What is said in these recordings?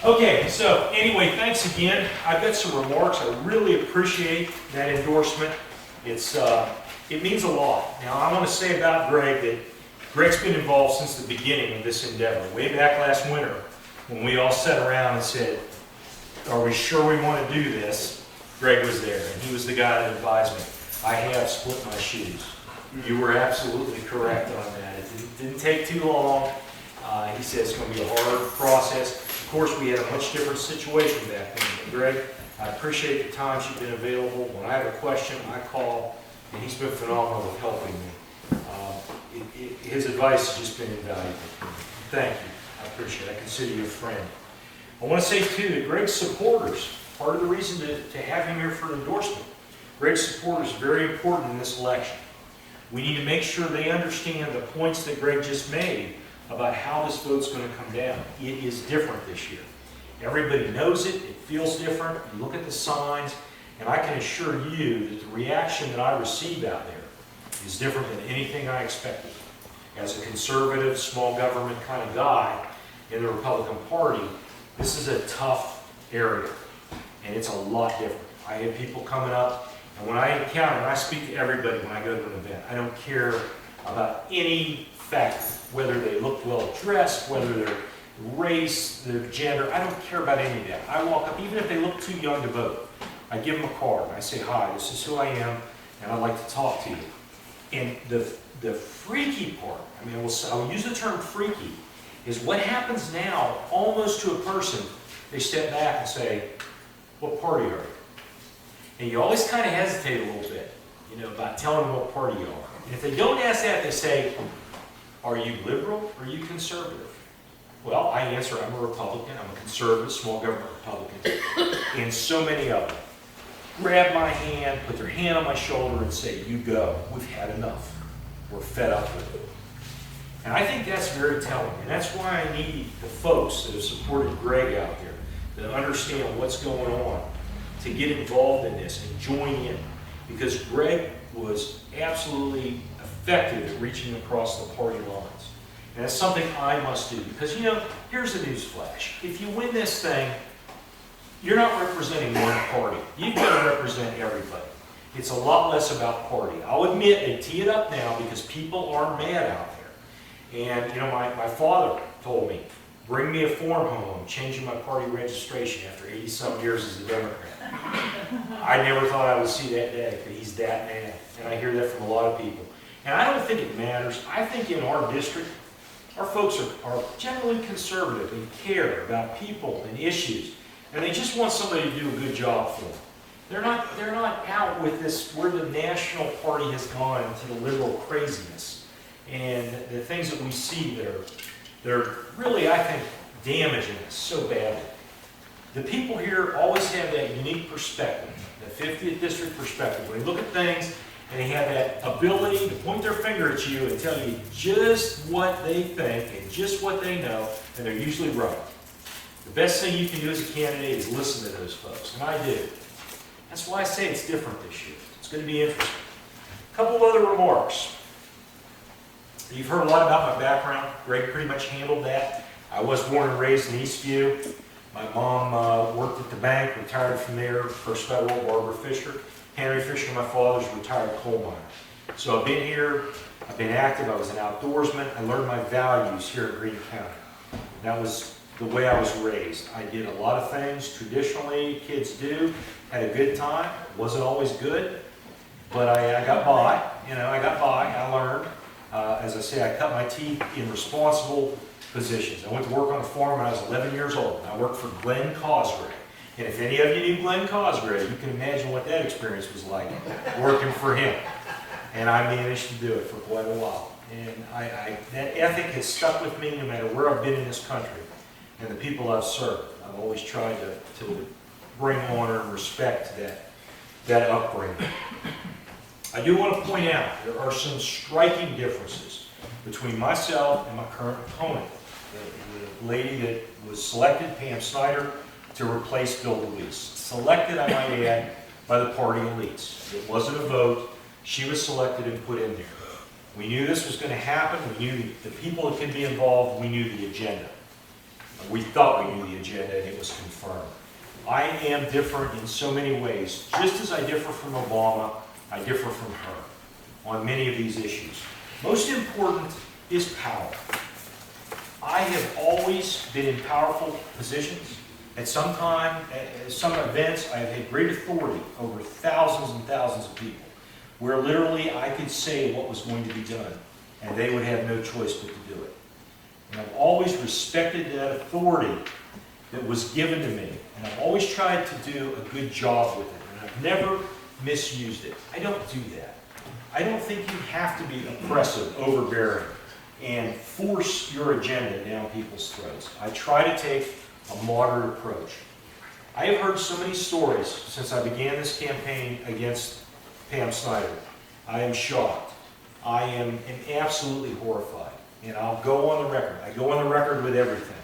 Okay, so anyway, thanks again. I've got some remarks. I really appreciate that endorsement. It means a lot. Now, I want to say about Greg that Greg's been involved since the beginning of this endeavor. Way back last winter, when we all sat around and said, are we sure we want to do this? Greg was there, and he was the guy that advised me. I have split my shoes. You were absolutely correct on that. It didn't take too long. He said it's going to be a hard process. Of course, we had a much different situation back then. But Greg, I appreciate the times you've been available. When I have a question, I call, and he's been phenomenal with helping me. His advice has just been invaluable. Thank you. I appreciate it. I consider you a friend. I want to say, too, that Greg's supporters, part of the reason to have him here for an endorsement, Greg's supporters are very important in this election. We need to make sure they understand the points that Greg just made about how this vote's going to come down. It is different this year. Everybody knows it. It feels different. You look at the signs, and I can assure you that the reaction that I received out there is different than anything I expected. As a conservative, small government kind of guy in the Republican Party, this is a tough area, and it's a lot different. I have people coming up, and when I encounter, and I speak to everybody when I go to an event, I don't care about any fact, whether they look well dressed, whether their race, their gender, I don't care about any of that. I walk up, even if they look too young to vote, I give them a card, and I say, hi, this is who I am, and I'd like to talk to you. And the freaky part, I will use the term freaky, is what happens now, almost to a person, they step back and say, what party are you? And you always kind of hesitate a little bit, about telling them what party you are. And if they don't ask that, they say, are you liberal or are you conservative? Well, I answer, I'm a Republican, I'm a conservative, small government Republican, and so many of them grab my hand, put their hand on my shoulder and say, you go, we've had enough. We're fed up with it. And I think that's very telling, and that's why I need the folks that have supported Greg out there, that understand what's going on, to get involved in this and join in. Because Greg was absolutely effective at reaching across the party lines. And that's something I must do. Because, here's the news flash. If you win this thing, you're not representing one party. You've got to represent everybody. It's a lot less about party. I'll admit they tee it up now because people are mad out there. And, my father told me, bring me a form home. I'm changing my party registration after 80-some years as a Democrat. I never thought I would see that day, but he's that mad. And I hear that from a lot of people. And I don't think it matters. I think in our district, our folks are generally conservative and care about people and issues. And they just want somebody to do a good job for them. They're not out with this, where the national party has gone to the liberal craziness. And the things that we see there, they're really, I think, damaging us so badly. The people here always have that unique perspective, the 50th district perspective. When they look at things and they have that ability to point their finger at you and tell you just what they think and just what they know, and they're usually right. The best thing you can do as a candidate is listen to those folks, and I do. That's why I say it's different this year. It's going to be interesting. A couple of other remarks. You've heard a lot about my background. Greg pretty much handled that. I was born and raised in Eastview. My mom worked at the bank, retired from there, First Federal, Barbara Fischer. Henry Fischer, my father's a retired coal miner. So I've been here, I've been active, I was an outdoorsman. I learned my values here in Greene County. That was the way I was raised. I did a lot of things traditionally kids do, had a good time. It wasn't always good, but I got by. I learned. As I say, I cut my teeth in responsible positions. I went to work on a farm when I was 11 years old. I worked for Glenn Cosgrave. And if any of you knew Glenn Cosgrave, you can imagine what that experience was like, working for him. And I managed to do it for quite a while. And that ethic has stuck with me no matter where I've been in this country and the people I've served. I've always tried to bring honor and respect to that upbringing. I do want to point out there are some striking differences between myself and my current opponent, the lady that was selected, Pam Snyder, to replace Bill DeLeese. Selected, I might add, by the party elites. It wasn't a vote. She was selected and put in there. We knew this was going to happen. We knew the people that could be involved. We knew the agenda. We thought we knew the agenda and it was confirmed. I am different in so many ways. Just as I differ from Obama, I differ from her on many of these issues. Most important is power. I have always been in powerful positions. At some time, at some events, I have had great authority over thousands and thousands of people, where literally I could say what was going to be done, and they would have no choice but to do it. And I've always respected that authority that was given to me, and I've always tried to do a good job with it, and I've never misused it. I don't do that. I don't think you have to be oppressive, overbearing, and force your agenda down people's throats. I try to take a moderate approach. I have heard so many stories since I began this campaign against Pam Snyder. I am shocked. I am absolutely horrified. And I'll go on the record. I go on the record with everything.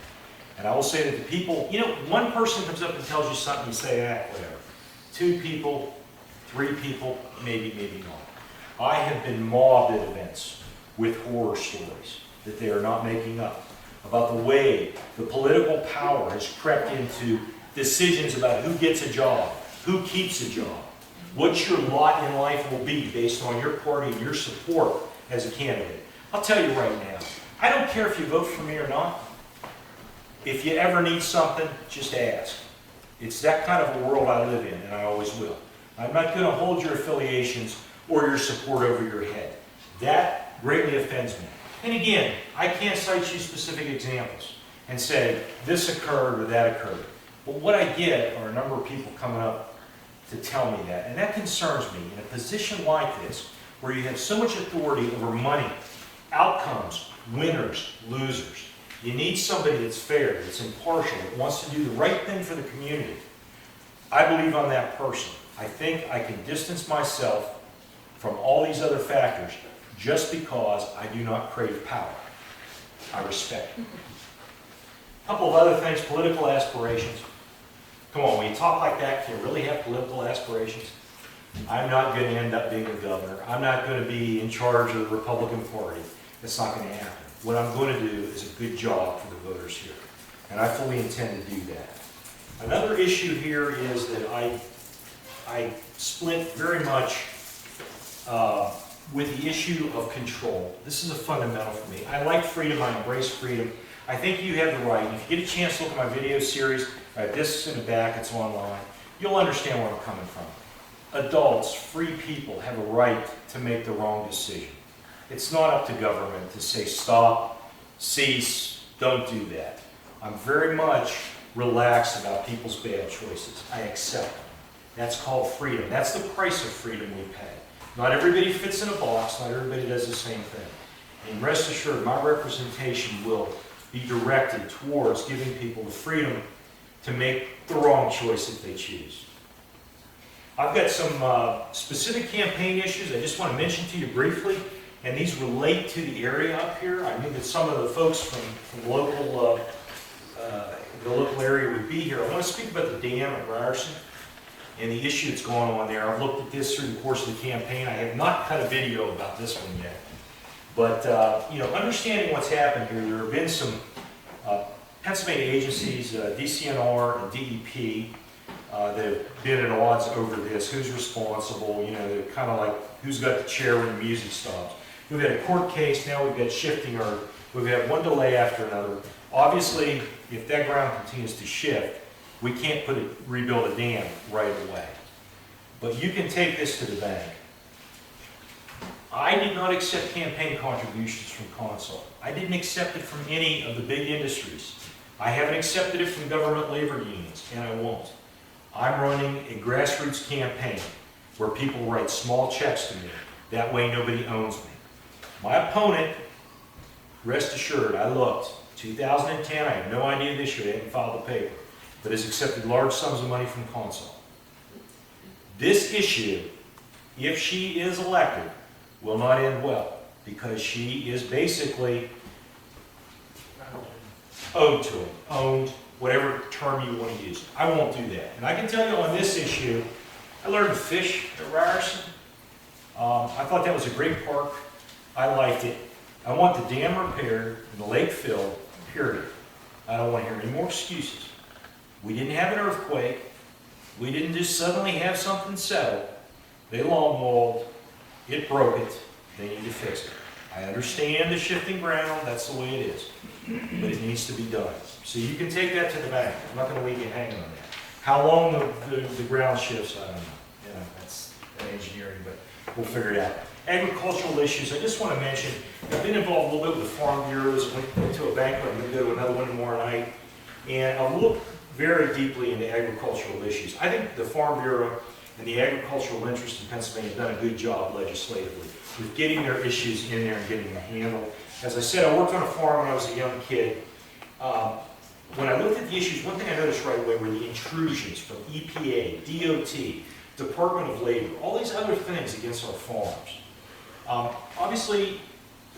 And I will say that the people, one person comes up and tells you something, you say, whatever. 2 people, 3 people, maybe, maybe not. I have been mobbed at events with horror stories that they are not making up, about the way the political power has crept into decisions about who gets a job, who keeps a job, what your lot in life will be based on your party and your support as a candidate. I'll tell you right now, I don't care if you vote for me or not. If you ever need something, just ask. It's that kind of a world I live in, and I always will. I'm not going to hold your affiliations or your support over your head. That greatly offends me. And again, I can't cite you specific examples and say this occurred or that occurred. But what I get are a number of people coming up to tell me that. And that concerns me. In a position like this, where you have so much authority over money, outcomes, winners, losers, you need somebody that's fair, that's impartial, that wants to do the right thing for the community. I believe I'm that person. I think I can distance myself from all these other factors just because I do not crave power. I respect it. A couple of other things, political aspirations. Come on, when you talk like that, can you really have political aspirations? I'm not going to end up being a governor. I'm not going to be in charge of the Republican Party. That's not going to happen. What I'm going to do is a good job for the voters here. And I fully intend to do that. Another issue here is that I split very much with the issue of control. This is a fundamental for me. I like freedom. I embrace freedom. I think you have the right. If you get a chance to look at my video series, I have this in the back. It's online. You'll understand where I'm coming from. Adults, free people, have a right to make the wrong decision. It's not up to government to say stop, cease, don't do that. I'm very much relaxed about people's bad choices. I accept them. That's called freedom. That's the price of freedom we pay. Not everybody fits in a box. Not everybody does the same thing. And rest assured, my representation will be directed towards giving people the freedom to make the wrong choice if they choose. I've got some specific campaign issues I just want to mention to you briefly, and these relate to the area up here. I knew that some of the folks from local, the local area would be here. I want to speak about the dam at Ryerson and the issue that's going on there. I've looked at this through the course of the campaign. I have not cut a video about this one yet. But, understanding what's happened here, there have been some Pennsylvania agencies, DCNR and DEP, that have been at odds over this. Who's responsible? They're kind of like, who's got the chair when the music stops? We've had a court case, now we've got shifting, or we've had one delay after another. Obviously, if that ground continues to shift, we can't rebuild a dam right away. But you can take this to the bank. I did not accept campaign contributions from Consol. I didn't accept it from any of the big industries. I haven't accepted it from government labor unions, and I won't. I'm running a grassroots campaign where people write small checks to me. That way nobody owns me. My opponent, rest assured, I looked. 2010, I have no idea this year, they haven't filed the paper, but has accepted large sums of money from Consol. This issue, if she is elected, will not end well, because she is basically owed to it, owned, whatever term you want to use. I won't do that. And I can tell you on this issue, I learned to fish at Ryerson. I thought that was a great park. I liked it. I want the dam repaired and the lake filled, period. I don't want to hear any more excuses. We didn't have an earthquake. We didn't just suddenly have something settle. They long-walled, it broke it, they need to fix it. I understand the shifting ground, that's the way it is, but it needs to be done. So you can take that to the bank. I'm not going to leave you hanging on that. How long the ground shifts, I don't know. You know, that's engineering, but we'll figure it out. Agricultural issues, I just want to mention, I've been involved a little bit with the farm bureaus, went to a banquet, I'm going to go to another one tomorrow night, and I'll look very deeply into agricultural issues. I think the Farm Bureau and the agricultural interest in Pennsylvania have done a good job legislatively with getting their issues in there and getting them handled. As I said, I worked on a farm when I was a young kid. When I looked at the issues, one thing I noticed right away were the intrusions from EPA, DOT, Department of Labor, all these other things against our farmers. Obviously,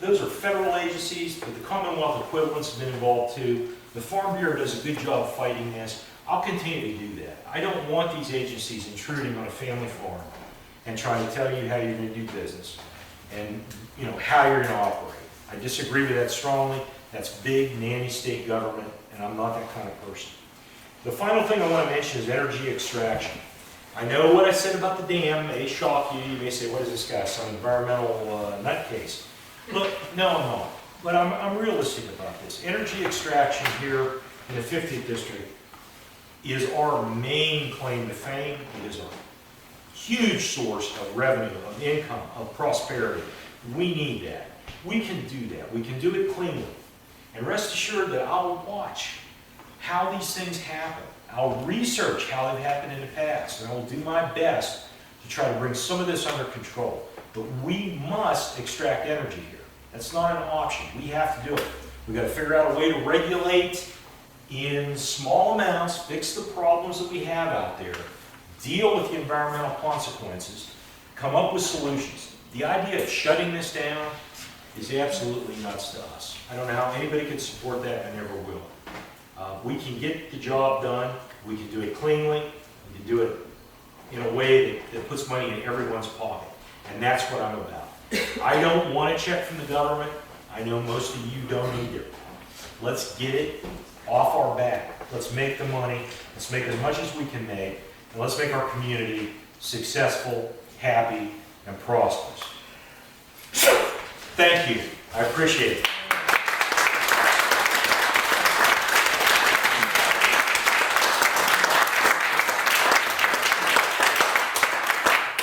those are federal agencies, but the Commonwealth equivalents have been involved too. The Farm Bureau does a good job fighting this. I'll continue to do that. I don't want these agencies intruding on a family farm and trying to tell you how you're going to do business and how you're going to operate. I disagree with that strongly. That's big, nanny state government, and I'm not that kind of person. The final thing I want to mention is energy extraction. I know what I said about the dam may shock you. You may say, what is this guy, some environmental nutcase? Look, no. But I'm realistic about this. Energy extraction here in the 50th District is our main claim to fame. It is a huge source of revenue, of income, of prosperity. We need that. We can do that. We can do it cleanly. And rest assured that I'll watch how these things happen. I'll research how they've happened in the past, and I will do my best to try to bring some of this under control. But we must extract energy here. That's not an option. We have to do it. We've got to figure out a way to regulate in small amounts, fix the problems that we have out there, deal with the environmental consequences, come up with solutions. The idea of shutting this down is absolutely nuts to us. I don't know how anybody can support that and never will. We can get the job done. We can do it cleanly. We can do it in a way that puts money in everyone's pocket. And that's what I'm about. I don't want a check from the government. I know most of you don't either. Let's get it off our back. Let's make the money. Let's make as much as we can make. And let's make our community successful, happy, and prosperous. Thank you. I appreciate it.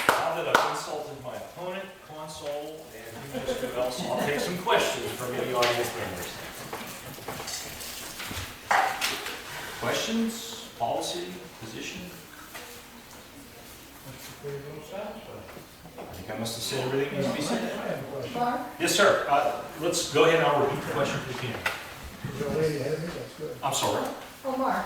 Now that I've insulted my opponent, console, and who knows who else, I'll take some questions from any audience members. Questions? Policy? Position? I think I must have said everything that needs to be said. Mark? Yes, sir. Let's go ahead and I'll repeat the question for the camera. There's a lady ahead of me, that's good. I'm sorry. Oh, Mark,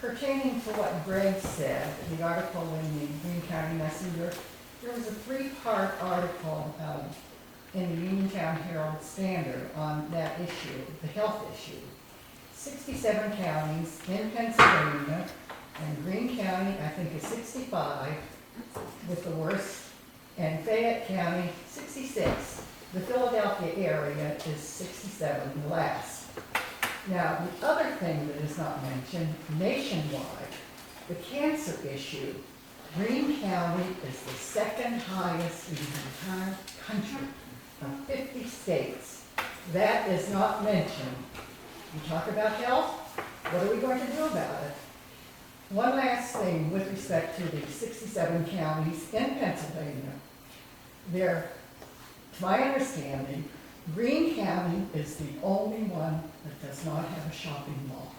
pertaining to what Greg said, the article in the Greene County Messenger, there was a three-part article in the Uniontown Herald Standard on that issue, the health issue. 67 counties in Pennsylvania, and Greene County, I think, is 65 with the worst, and Fayette County, 66. The Philadelphia area is 67, the last. Now, the other thing that is not mentioned, nationwide, the cancer issue, Greene County is the second highest in the entire country of 50 states. That is not mentioned. You talk about health, what are we going to do about it? One last thing with respect to the 67 counties in Pennsylvania. There, to my understanding, Greene County is the only one that does not have a shopping mall.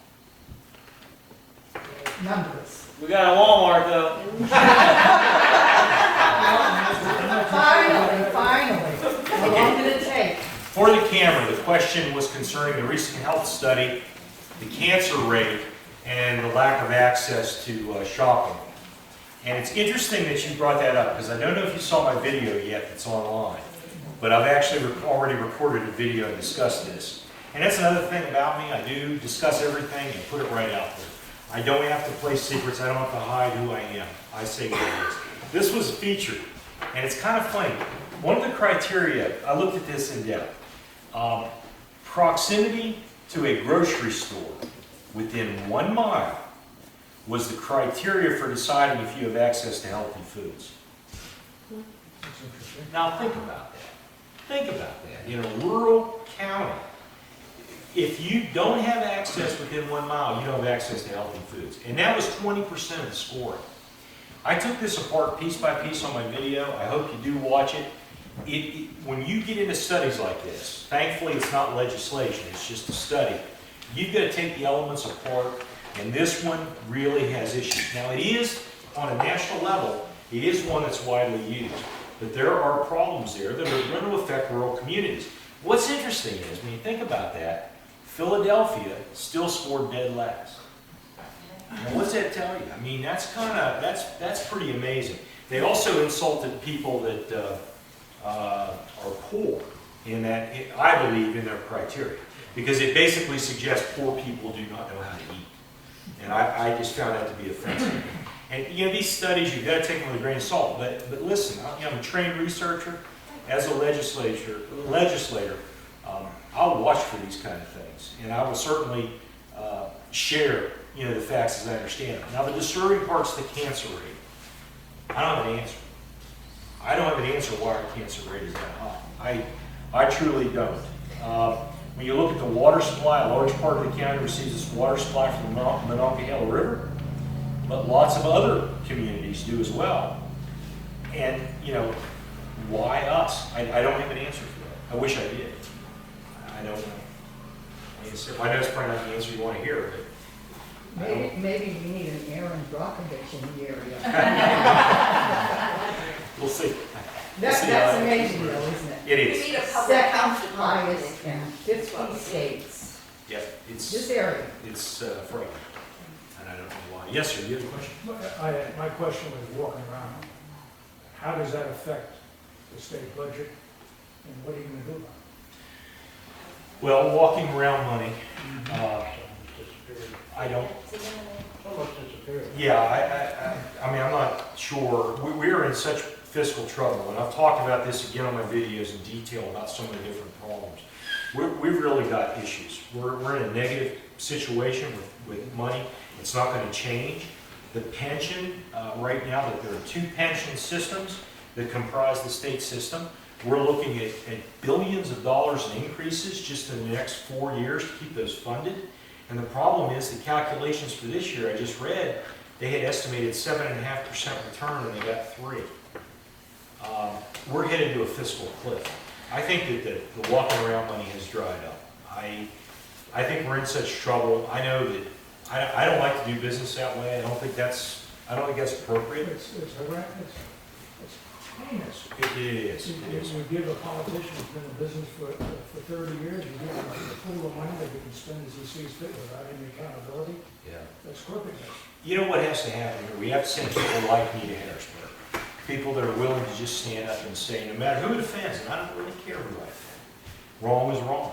Numbers. We got a Walmart though. Finally, how long did it take? For the camera, the question was concerning the recent health study, the cancer rate, and the lack of access to shopping. And it's interesting that you brought that up, because I don't know if you saw my video yet that's online, but I've actually already recorded a video and discussed this. And that's another thing about me. I do discuss everything and put it right out there. I don't have to play secrets. I don't have to hide who I am. I say what it is. This was featured, and it's kind of funny. One of the criteria, I looked at this in depth, proximity to a grocery store within 1 mile was the criteria for deciding if you have access to healthy foods. That's interesting. Now think about that. Think about that. In a rural county, if you don't have access within 1 mile, you don't have access to healthy foods. And that was 20% of the scoring. I took this apart piece by piece on my video. I hope you do watch it. When you get into studies like this, thankfully it's not legislation, it's just a study. You've got to take the elements apart, and this one really has issues. Now it is, on a national level, it is one that's widely used. But there are problems there that are going to affect rural communities. What's interesting is, when you think about that, Philadelphia still scored dead last. Now, what's that tell you? I mean, that's pretty amazing. They also insulted people that are poor in that, I believe, in their criteria. Because it basically suggests poor people do not know how to eat. And I just found that to be offensive. And you know, these studies, you've got to take them with a grain of salt. But listen, I'm a trained researcher. As a legislator, I'll watch for these kind of things. And I will certainly share, you know, the facts as I understand them. Now, the disturbing part's the cancer rate. I don't have an answer. I don't have an answer why our cancer rate is that high. I truly don't. When you look at the water supply, a large part of the county receives its water supply from the Monongahela River, but lots of other communities do as well. And, you know, why us? I don't have an answer for that. I wish I did. I don't know. I know it's probably not the answer you want to hear, but Maybe we need an Aaron Brockovich in the area. we'll see. That's amazing though, isn't it? It We is. need a public Second health department. highest in 50 states. Yeah, This it's area. frightening. And I don't know why. Yes, sir, you have a question? My question was walking around. How does that affect the state budget, and what are you going to do about it? Well, walking around money, I don't, Almost disappeared. yeah, I mean, I'm not sure. We're in such fiscal trouble, and I've talked about this again on my videos in detail about so many different problems. We've really got issues. We're in a negative situation with money. It's not going to change. The pension, right now, that there are 2 pension systems that comprise the state system. We're looking at billions of dollars in increases just in the next 4 years to keep those funded. And the problem is the calculations for this year I just read, they had estimated 7.5% return and they got 3. We're headed to a fiscal cliff. I think that the walking around money has dried up. I think we're in such trouble. I know that I don't like to do business that way. I don't think that's appropriate. It's horrendous. It's heinous. It is. You give a politician who's been in business for 30 years, you give him a pool of money that he can spend as he sees fit without any accountability. Yeah. That's crookedness. You know what has to happen here? We have to send people like me to Harrisburg. People that are willing to just stand up and say, no matter who it offends, and I don't really care who I offend. Wrong is wrong,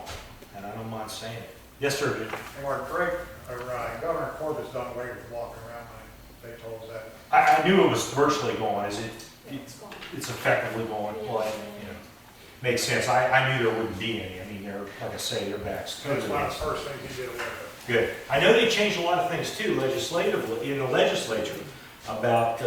and I don't mind saying it. Yes, sir, Jim. Hey, Mark, Greg, Governor Corbett's done away with walking around money. They told us that. I knew it was virtually gone. It's effectively gone. Well, you know, makes sense. I knew there wouldn't be any. I mean, they're, like I say, their backs. So it's one of the first things he did away with. Good. I know they changed a lot of things too, legislatively, in the legislature, about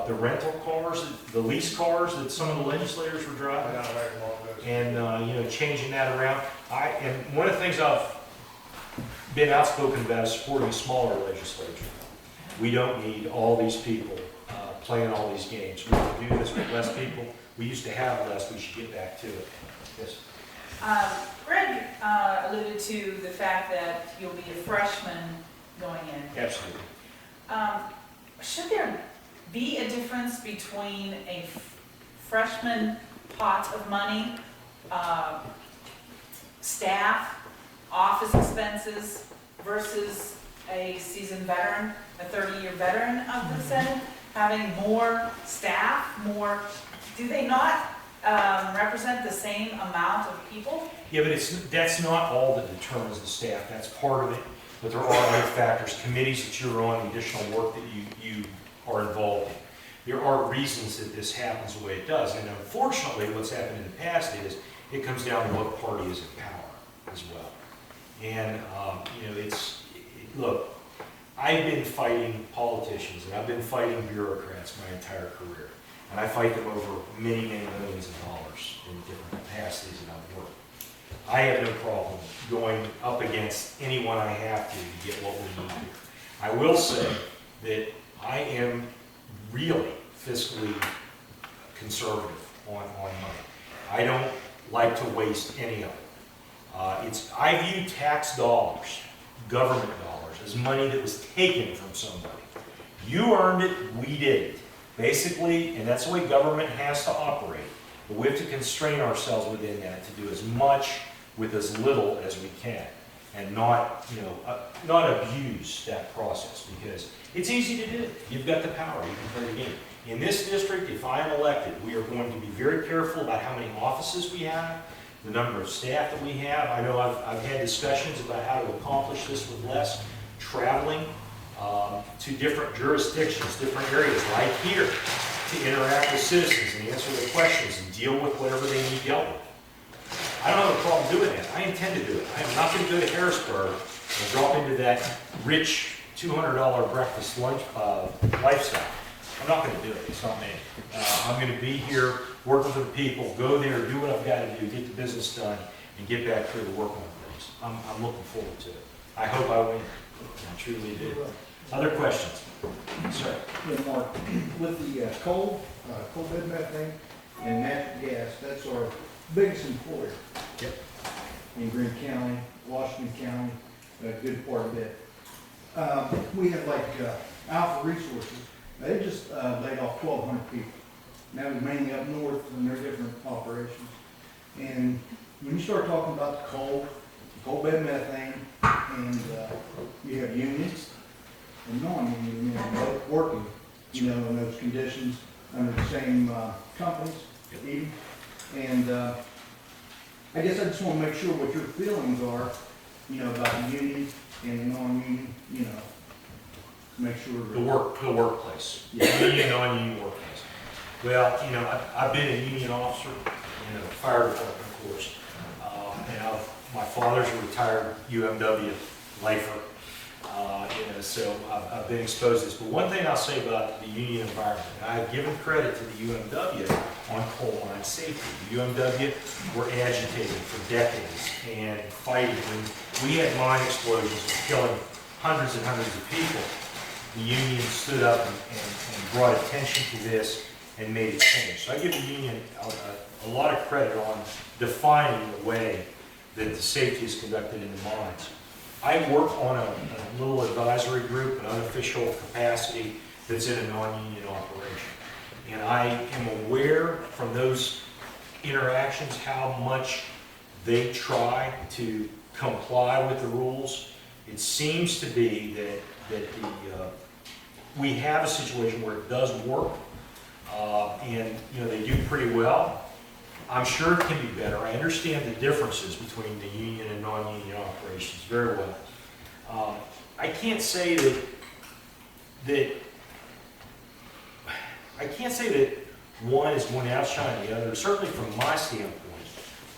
the rental cars, the lease cars that some of the legislators were I driving, got away from all those. and you know, changing that around. And one of the things I've been outspoken about is supporting a smaller legislature. We don't need all these people playing all these games. We can do this with less people. We used to have less. We should get back to it. Yes. Greg alluded to the fact that you'll be a freshman going in. Absolutely. Should there be a difference between a freshman pot of money, staff, office expenses, versus a seasoned veteran, a 30-year veteran of the Senate, having more staff, do they not represent the same amount of people? Yeah, but that's not all that determines the staff. That's part of it. But there are other factors, committees that you're on, additional work that you are involved in. There are reasons that this happens the way it does. And unfortunately, what's happened in the past is it comes down to what party is in power as well. And, look, I've been fighting politicians and I've been fighting bureaucrats my entire career. And I fight them over many, many millions of dollars in different capacities that I've worked. I have no problem going up against anyone I have to get what we need here. I will say that I am really fiscally conservative on money. I don't like to waste any of it. I view tax dollars, government dollars, as money that was taken from somebody. You earned it, we didn't. Basically, and that's the way government has to operate. But we have to constrain ourselves within that to do as much with as little as we can, and not abuse that process, because it's easy to do. You've got the power, you can play the game. In this district, if I am elected, we are going to be very careful about how many offices we have, the number of staff that we have. I know I've had discussions about how to accomplish this with less, traveling to different jurisdictions, different areas, like here, to interact with citizens and answer their questions and deal with whatever they need dealt with. I don't have a problem doing that. I intend to do it. I am not going to go to Harrisburg and drop into that rich $200 breakfast lunch lifestyle. I'm not going to do it. It's not me. I'm going to be here working for the people, go there, do what I've got to do, get the business done, and get back here to work on things. I'm looking forward to it. I hope I win. I truly do. Other questions? Sir? Yeah, Mark, with the coal bed methane and natural gas, that's our biggest employer. Yep. In Greene County, Washington County, a good part of it. We have like Alpha Resources, they just laid off 1,200 people. That was mainly up north in their different operations. And when you start talking about the coal bed methane, and you have unions and non-union men both working, in those conditions under the same companies, even. And I guess I just want to make sure what your feelings are, about the union and the non-union, make sure. The workplace. Yeah. Union, non-union workplace. Well, I've been a union officer in the fire department, of course. And my father's a retired UMW lifer. So I've been exposed to this. But one thing I'll say about the union environment, and I've given credit to the UMW on coal mine safety. The UMW were agitating for decades and fighting. When we had mine explosions killing hundreds and hundreds of people, the union stood up and brought attention to this and made it change. So I give the union a lot of credit on defining the way that the safety is conducted in the mines. I work on a little advisory group, an unofficial capacity that's in a non-union operation. And I am aware from those interactions how much they try to comply with the rules. It seems to be that we have a situation where it does work, and they do pretty well. I'm sure it can be better. I understand the differences between the union and non-union operations very well. I can't say that one is going to outshine the other. Certainly from my standpoint,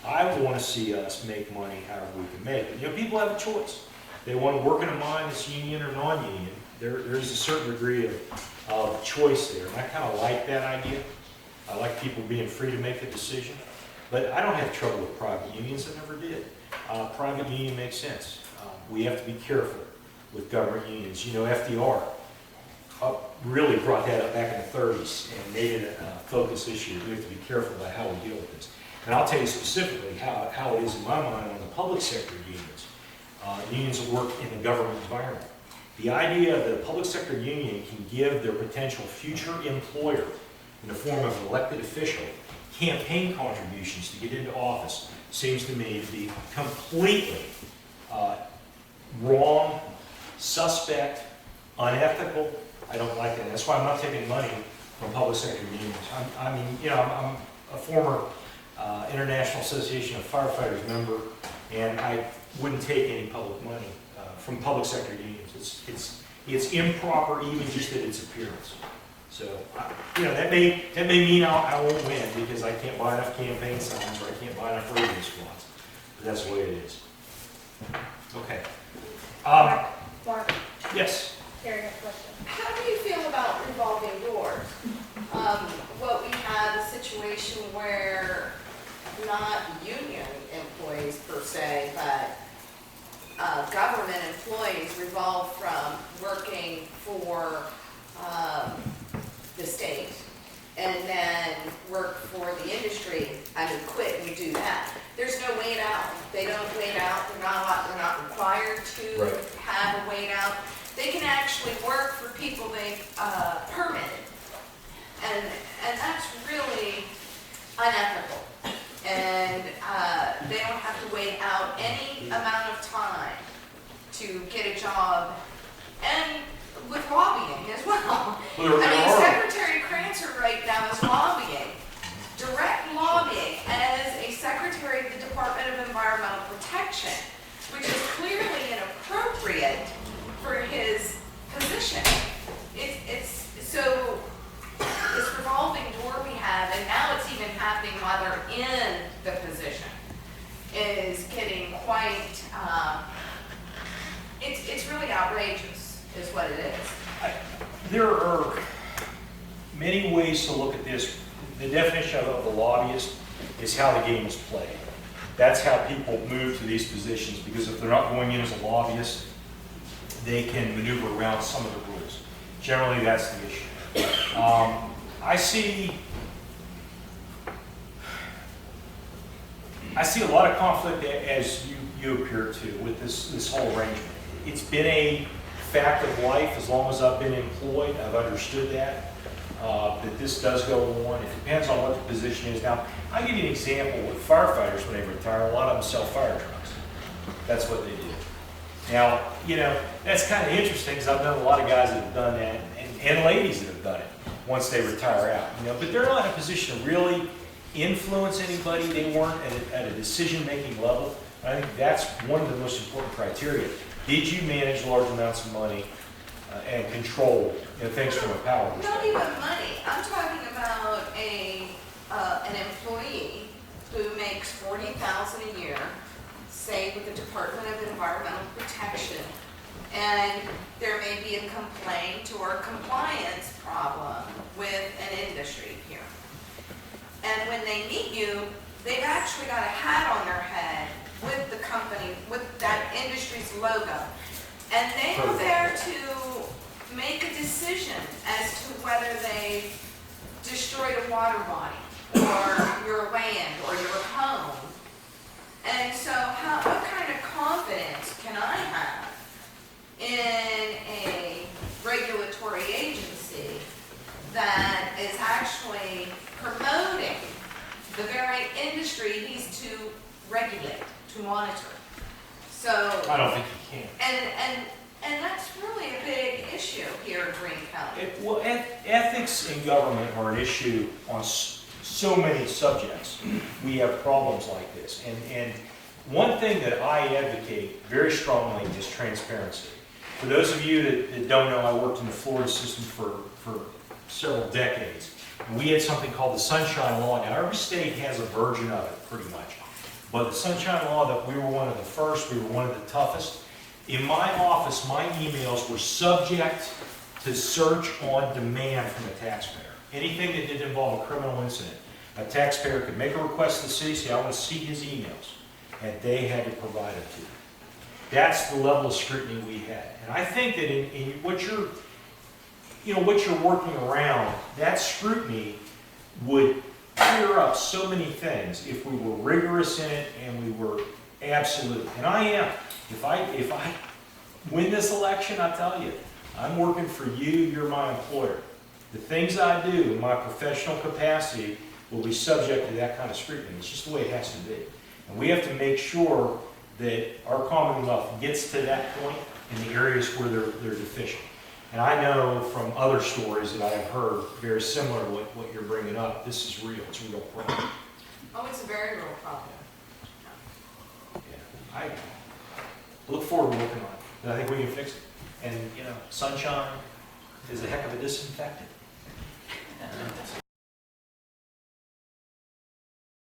I want to see us make money however we can make it. People have a choice. They want to work in a mine that's union or non-union. There's a certain degree of choice there, and I kind of like that idea. I like people being free to make a decision, but I don't have trouble with private unions. I never did. Private union makes sense. We have to be careful with government unions. FDR really brought that up back in the 30s and made it a focus issue. We have to be careful about how we deal with this. And I'll tell you specifically how it is in my mind on the public sector unions. Unions that work in the government environment. The idea that a public sector union can give their potential future employer, in the form of an elected official, campaign contributions to get into office seems to me to be completely wrong, suspect, unethical. I don't like that. That's why I'm not taking money from public sector unions. I'm a former International Association of Firefighters member, and I wouldn't take any public money from public sector unions. It's improper, even just at its appearance. So, that may mean I won't win because I can't buy enough campaign signs or I can't buy enough radio spots. But that's the way it is. Yes. Carrie has a question. How do you feel about revolving doors? What we have a situation where not union employees per se, but government employees revolve from working for the state and then work for the industry. I mean, quit and do that. There's no wait out. They don't wait out. They're not required to Right. have a wait out. They can actually work for people they permitted, and that's really unethical. And they don't have to wait out any amount of time to get a job, and with lobbying as well. Well, I there mean, are- Secretary Crancer right now is lobbying, direct lobbying as a secretary of the Department of Environmental Protection, which is clearly inappropriate for his position. So this revolving door we have, and now it's even happening while they're in the position, is getting quite, it's really outrageous, is what it is. There are many ways to look at this. The definition of a lobbyist is how the game is played. That's how people move to these positions, because if they're not going in as a lobbyist, they can maneuver around some of the rules. Generally, that's the issue. I see a lot of conflict, as you appear to, with this whole arrangement. It's been a fact of life as long as I've been employed. I've understood that this does go on. It depends on what the position is. Now, I'll give you an example with firefighters when they retire. A lot of them sell fire trucks. That's what they do. Now, that's kind of interesting, because I've known a lot of guys that have done that, and ladies that have done it once they retire out. But they're not in a position to really influence anybody. They weren't at a decision-making level. I think that's one of the most important criteria. Did you manage large amounts of money and control things from a power Not perspective? even money. I'm talking about an employee who makes $40,000 a year, say with the Department of Environmental Protection, and there may be a complaint or a compliance problem with an industry here. And when they meet you, they've actually got a hat on their head with the company, with that industry's logo. And they are there to make a decision as to whether they destroyed a water body, or your land, or your home. And so what kind of confidence can I have in a regulatory agency that is actually promoting the very industry he's to regulate, to monitor? So, I don't think you can. and that's really a big issue here in Greene County. Well, ethics in government are an issue on so many subjects. We have problems like this. And one thing that I advocate very strongly is transparency. For those of you that don't know, I worked in the Florida system for several decades. And we had something called the Sunshine Law. Now, every state has a version of it, pretty much. But the Sunshine Law, that we were one of the first, we were one of the toughest. In my office, my emails were subject to search on demand from a taxpayer. Anything that didn't involve a criminal incident, a taxpayer could make a request to the city, say, I want to see his emails, and they had to provide them to them. That's the level of scrutiny we had. And I think that in what you're working around, that scrutiny would clear up so many things if we were rigorous in it and we were absolute. And I am. If I win this election, I tell you, I'm working for you, you're my employer. The things I do in my professional capacity will be subject to that kind of scrutiny. It's just the way it has to be. And we have to make sure that our Commonwealth gets to that point in the areas where they're deficient. And I know from other stories that I've heard very similar to what you're bringing up, this is real, it's a real problem. Oh, it's a very real problem. Yeah. I look forward to working on it, and I think we can fix it. And, sunshine is a heck of a disinfectant.